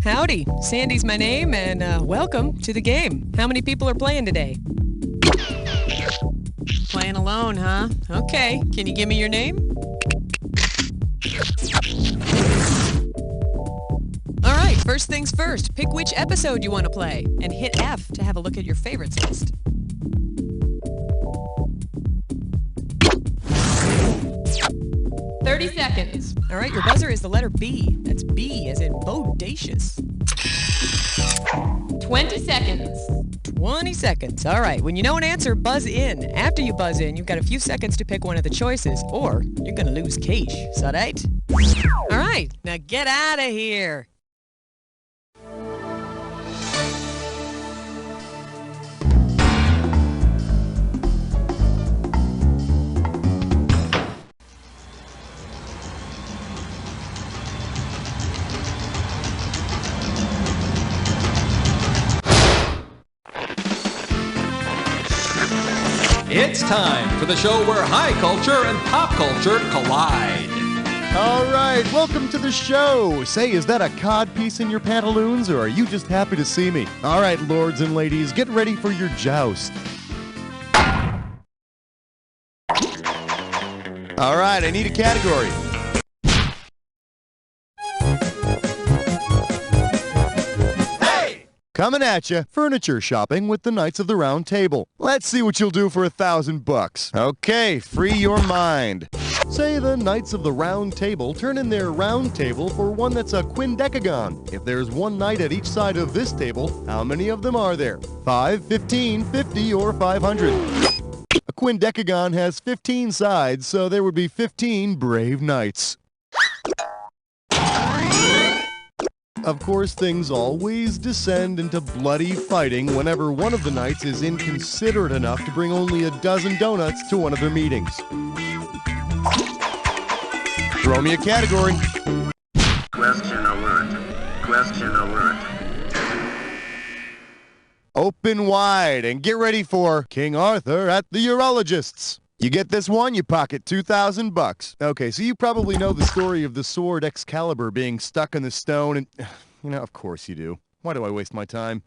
Howdy, Sandy's my name, and welcome to the game. How many people are playing today? Playing alone, huh? Okay, can you give me your name? Alright, first things first, pick which episode you want to play, and hit F to have a look at your favorites list. "30 seconds. Alright, your buzzer is the letter B. That's B as in bodacious. 20 seconds. 20 seconds. Alright, when you know an answer, buzz in. After you buzz in, you've got a few seconds to pick one of the choices, or you're gonna lose cash. Is that right? Alright, now get out of here. It's time for the show where high culture and pop culture collide. All right, welcome to the show. Say, is that a cod piece in your pantaloons, or are you just happy to see me? All right, lords and ladies, get ready for your joust. All right, I need a category. Coming at you, furniture shopping with the Knights of the Round Table. Let's see what you'll do for $1,000. Okay, free your mind. Say the Knights of the Round Table turn in their round table for one that's a quindecagon. If there's one knight at each side of this table, how many of them are there? 5, 15, 50, or 500? A quindecagon has 15 sides, so there would be 15 brave knights. Of course, things always descend into bloody fighting whenever one of the knights is inconsiderate enough to bring only a dozen donuts to one of their meetings. Throw me a category. Question alert. Question alert. Open wide and get ready for King Arthur at the Urologists. You get this one, you pocket $2,000. Okay, so you probably know the story of the sword Excalibur being stuck in the stone and... of course you do. Why do I waste my time?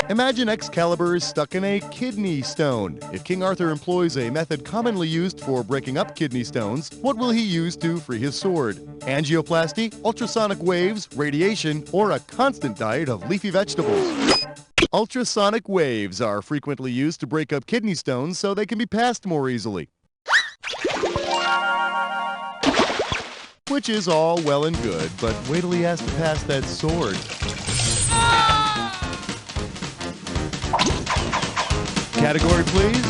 Imagine Excalibur is stuck in a kidney stone. If King Arthur employs a method commonly used for breaking up kidney stones, what will he use to free his sword? Angioplasty, ultrasonic waves, radiation, or a constant diet of leafy vegetables? Ultrasonic waves are frequently used to break up kidney stones so they can be passed more easily. Which is all well and good, but wait till he has to pass that sword. Category, please.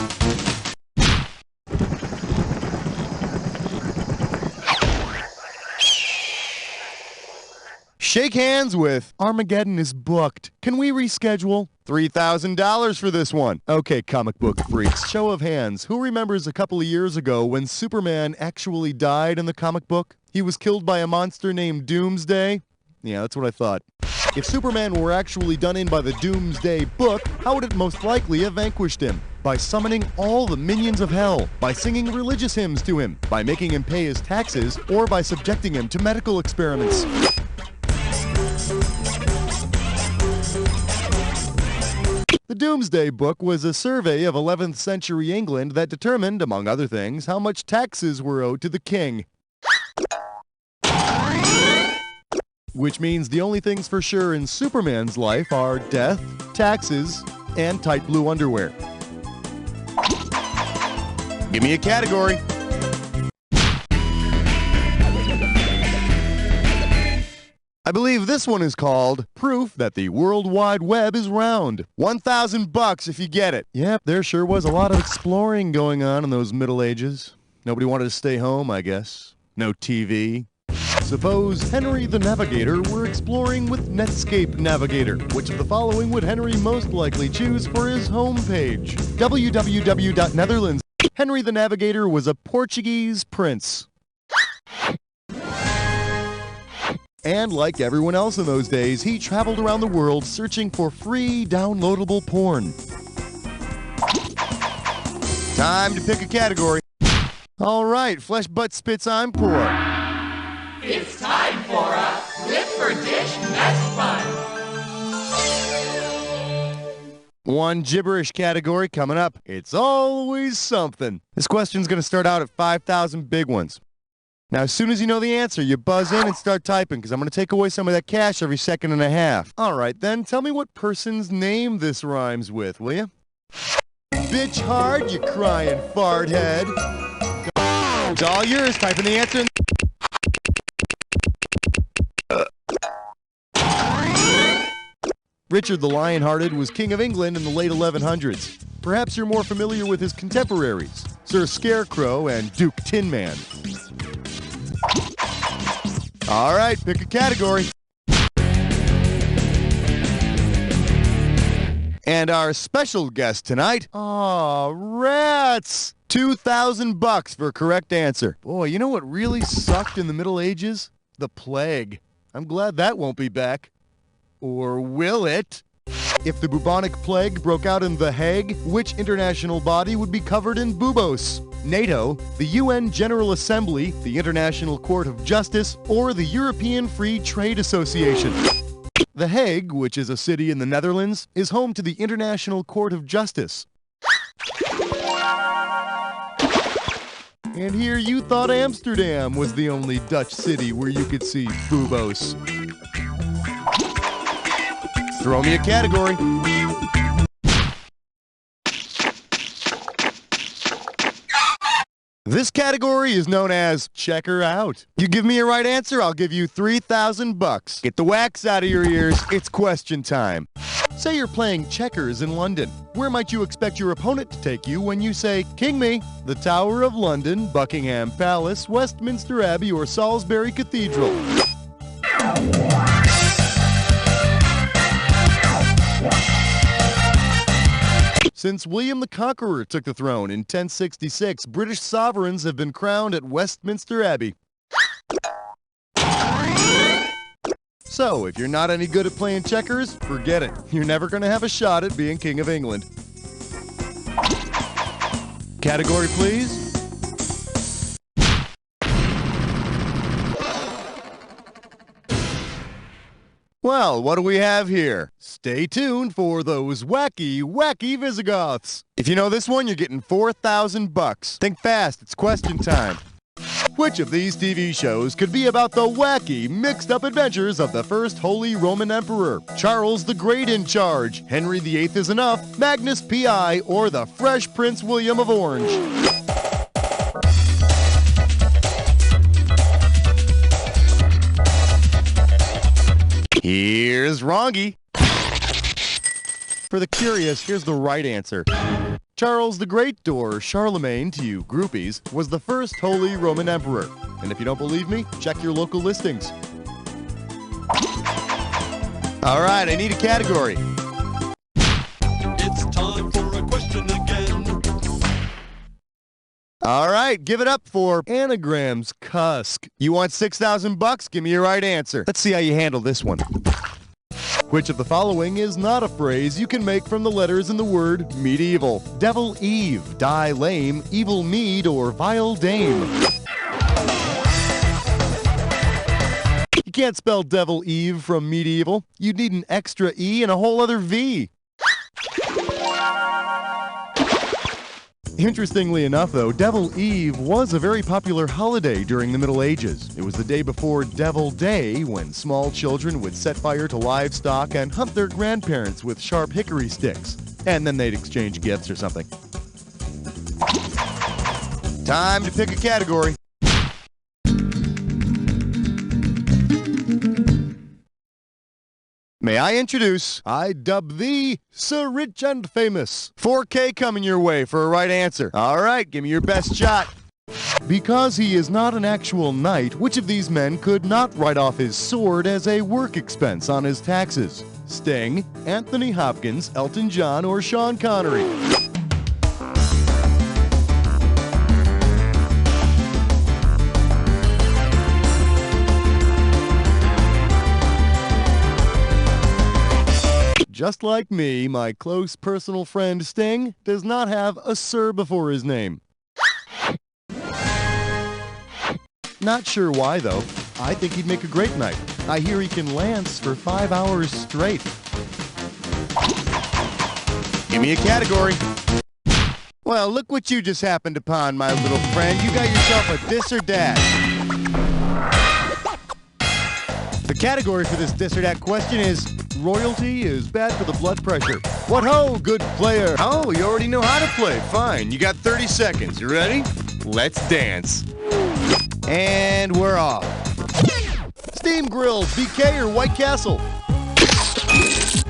Shake hands with Armageddon is booked. Can we reschedule? $3,000 for this one. Okay, comic book freaks, show of hands. Who remembers a couple of years ago when Superman actually died in the comic book? He was killed by a monster named Doomsday? Yeah, that's what I thought. If Superman were actually done in by the Doomsday Book, how would it most likely have vanquished him? By summoning all the minions of hell, by singing religious hymns to him, by making him pay his taxes, or by subjecting him to medical experiments. The Doomsday Book was a survey of 11th century England that determined, among other things, how much taxes were owed to the king. Which means the only things for sure in Superman's life are death, taxes, and tight blue underwear. Give me a category. I believe this one is called Proof That the World Wide Web is Round. $1,000 if you get it. Yep, there sure was a lot of exploring going on in those Middle Ages. Nobody wanted to stay home, I guess. No TV. Suppose Henry the Navigator were exploring with Netscape Navigator. Which of the following would Henry most likely choose for his homepage? www.netherlands. Henry the Navigator was a Portuguese prince. And like everyone else in those days, he traveled around the world searching for free downloadable porn. Time to pick a category. All right, flesh, butt, spits, I'm poor. It's time for a Flip for Dish Mess Fun. One gibberish category coming up. It's always something. This question's going to start out at 5,000 big ones. Now, as soon as you know the answer, you buzz in and start typing, because I'm going to take away some of that cash every second and a half. All right, then, tell me what person's name this rhymes with, will you? Bitch hard, you crying fart head. It's all yours. Type in the answer. Richard the Lion-Hearted was King of England in the late 1100s. Perhaps you're more familiar with his contemporaries, Sir Scarecrow and Duke Tinman. All right, pick a category. And our special guest tonight, rats! $2,000 for correct answer. Boy, you know what really sucked in the Middle Ages? The plague. I'm glad that won't be back. Or will it? If the bubonic plague broke out in The Hague, which international body would be covered in bubos? NATO, the UN General Assembly, the International Court of Justice, or the European Free Trade Association? The Hague, which is a city in the Netherlands, is home to the International Court of Justice. And here you thought Amsterdam was the only Dutch city where you could see bubos. Throw me a category. This category is known as Check Her Out. You give me a right answer, I'll give you $3,000. Get the wax out of your ears, it's question time. Say you're playing checkers in London. Where might you expect your opponent to take you when you say, King me? The Tower of London, Buckingham Palace, Westminster Abbey, or Salisbury Cathedral? Since William the Conqueror took the throne in 1066, British sovereigns have been crowned at Westminster Abbey. So, if you're not any good at playing checkers, forget it. You're never going to have a shot at being King of England. Category, please. Well, what do we have here? Stay tuned for those wacky, wacky Visigoths. If you know this one, you're getting $4,000. Think fast, it's question time. Which of these TV shows could be about the wacky, mixed-up adventures of the first Holy Roman Emperor? Charles the Great in charge, Henry VIII is enough, Magnus P.I., or the Fresh Prince William of Orange? Here's Wrongy. For the curious, here's the right answer. Charles the Great, or Charlemagne to you groupies, was the first Holy Roman Emperor. And if you don't believe me, check your local listings. All right, I need a category. It's time for a question again. All right, give it up for anagrams, cusk. You want $6,000? Give me your right answer. Let's see how you handle this one. Which of the following is not a phrase you can make from the letters in the word medieval? Devil Eve, die lame, evil mead, or vile dame? You can't spell Devil Eve from medieval. You'd need an extra E and a whole other V. Interestingly enough, though, Devil Eve was a very popular holiday during the Middle Ages. It was the day before Devil Day, when small children would set fire to livestock and hunt their grandparents with sharp hickory sticks. And then they'd exchange gifts or something. Time to pick a category. May I introduce, I dub thee Sir Rich and Famous. 4K coming your way for a right answer. All right, give me your best shot. Because he is not an actual knight, which of these men could not write off his sword as a work expense on his taxes? Sting, Anthony Hopkins, Elton John, or Sean Connery? Just like me, my close personal friend Sting does not have a Sir before his name. Not sure why, though. I think he'd make a great knight. I hear he can lance for 5 hours straight. Give me a category. Well, look what you just happened upon, my little friend. You got yourself a dis or dat. The category for this dis or dat question is royalty is bad for the blood pressure. What ho, good player. Oh, you already know how to play. Fine. You got 30 seconds. You ready? Let's dance. And we're off. Steam grills, BK or White Castle?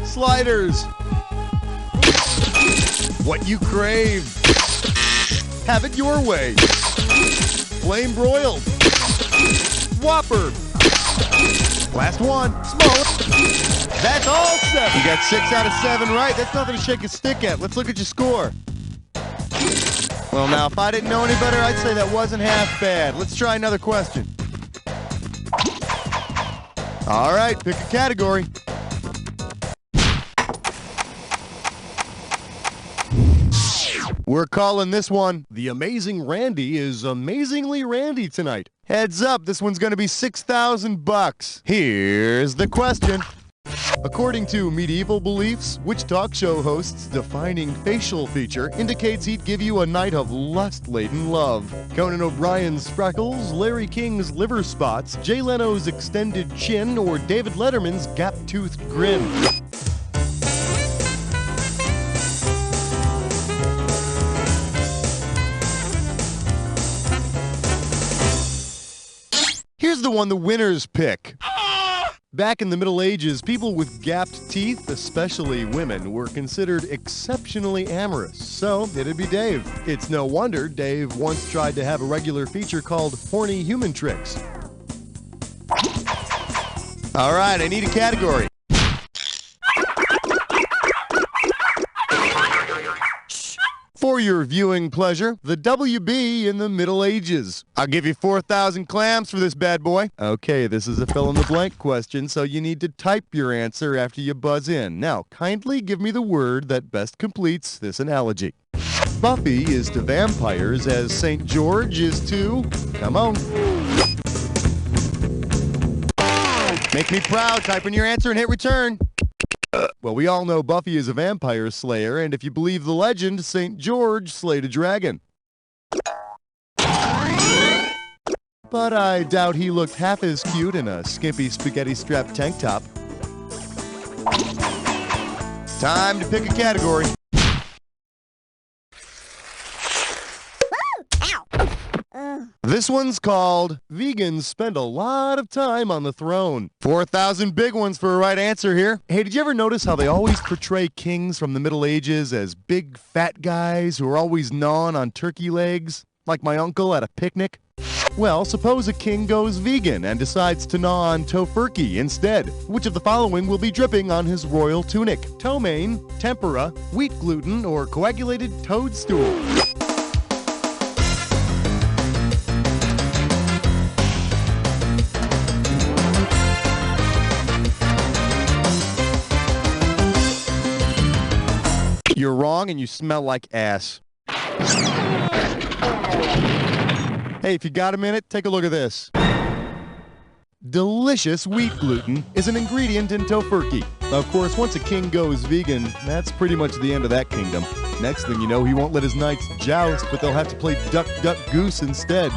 Sliders. What you crave. Have it your way. Flame broiled. Whopper. Last one. Smaller. That's all 7. You got 6 out of 7 right. That's nothing to shake a stick at. Let's look at your score. Well, now, if I didn't know any better, I'd say that wasn't half bad. Let's try another question. All right, pick a category. We're calling this one, The Amazing Randy is Amazingly Randy tonight. Heads up, this one's going to be $6,000. Here's the question. According to medieval beliefs, which talk show host's defining facial feature indicates he'd give you a night of lust-laden love? Conan O'Brien's freckles, Larry King's liver spots, Jay Leno's extended chin, or David Letterman's gap-toothed grin? Here's the one the winners pick. Back in the Middle Ages, people with gapped teeth, especially women, were considered exceptionally amorous. So, it'd be Dave. It's no wonder Dave once tried to have a regular feature called Horny Human Tricks. All right, I need a category. For your viewing pleasure, the WB in the Middle Ages. I'll give you 4,000 clams for this bad boy. Okay, this is a fill-in-the-blank question, so you need to type your answer after you buzz in. Now, kindly give me the word that best completes this analogy. Buffy is to vampires as St. George is to... Come on. Make me proud. Type in your answer and hit return. Well, we all know Buffy is a vampire slayer, and if you believe the legend, St. George slayed a dragon. But I doubt he looked half as cute in a skimpy spaghetti-strapped tank top. Time to pick a category. This one's called Vegans Spend a Lot of Time on the Throne. 4,000 big ones for a right answer here. Hey, did you ever notice how they always portray kings from the Middle Ages as big fat guys who are always gnawing on turkey legs? Like my uncle at a picnic? Well, suppose a king goes vegan and decides to gnaw on tofurkey instead. Which of the following will be dripping on his royal tunic? Ptomaine, tempura, wheat gluten, or coagulated toadstool? You're wrong and you smell like ass. Hey, if you got a minute, take a look at this. Delicious wheat gluten is an ingredient in tofurkey. Of course, once a king goes vegan, that's pretty much the end of that kingdom. Next thing you know, he won't let his knights joust, but they'll have to play duck, duck, goose instead.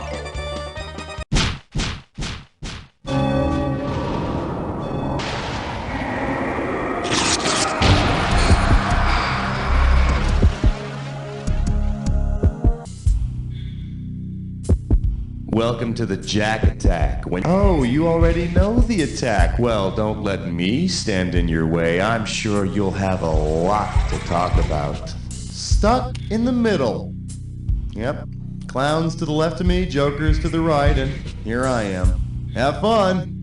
Welcome to the Jack Attack. Oh, you already know the attack. Well, don't let me stand in your way. I'm sure you'll have a lot to talk about. Stuck in the middle. Yep. Clowns to the left of me, jokers to the right, and here I am. Have fun.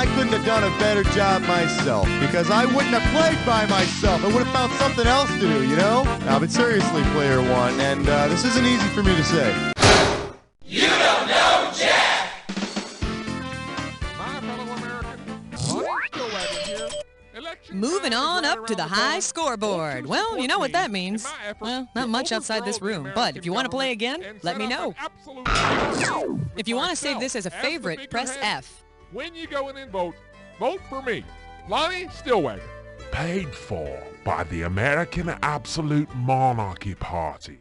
I couldn't have done a better job myself, because I wouldn't have played by myself. I would have found something else to do, you know? Now, but seriously, player one, and this isn't easy for me to say. You don't know Jack! My fellow Americans, Funny Still Wagon here. Election Moving time on is up right to the around high corner. scoreboard. Vote Well, you know what that 214 means. in my effort Well, not to much outside this overthrow the room, but if you want to play American again, government let me and set know. up an absolute war If you with want to save this as a myself the favorite, press figurehead. F. When you go in and vote for me, Lonnie Stillwagon. Paid for by the American Absolute Monarchy Party.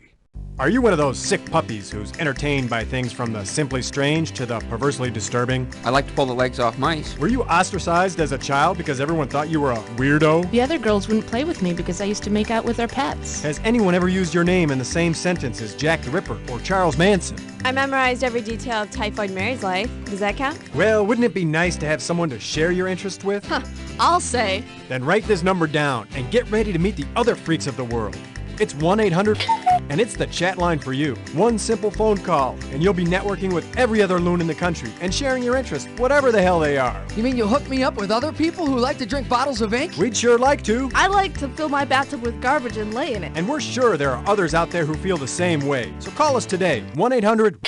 Are you one of those sick puppies who's entertained by things from the simply strange to the perversely disturbing? I like to pull the legs off mice. Were you ostracized as a child because everyone thought you were a weirdo? The other girls wouldn't play with me because I used to make out with their pets. Has anyone ever used your name in the same sentence as Jack the Ripper or Charles Manson? I memorized every detail of Typhoid Mary's life. Does that count? Well, wouldn't it be nice to have someone to share your interest with? Huh, I'll say. Then write this number down and get ready to meet the other freaks of the world. It's 1-800, and it's the chat line for you. One simple phone call, and you'll be networking with every other loon in the country and sharing your interests, whatever the hell they are. You mean you'll hook me up with other people who like to drink bottles of ink? We'd sure like to. I like to fill my bathtub with garbage and lay in it. And we're sure there are others out there who feel the same way. So call us today, 1-800.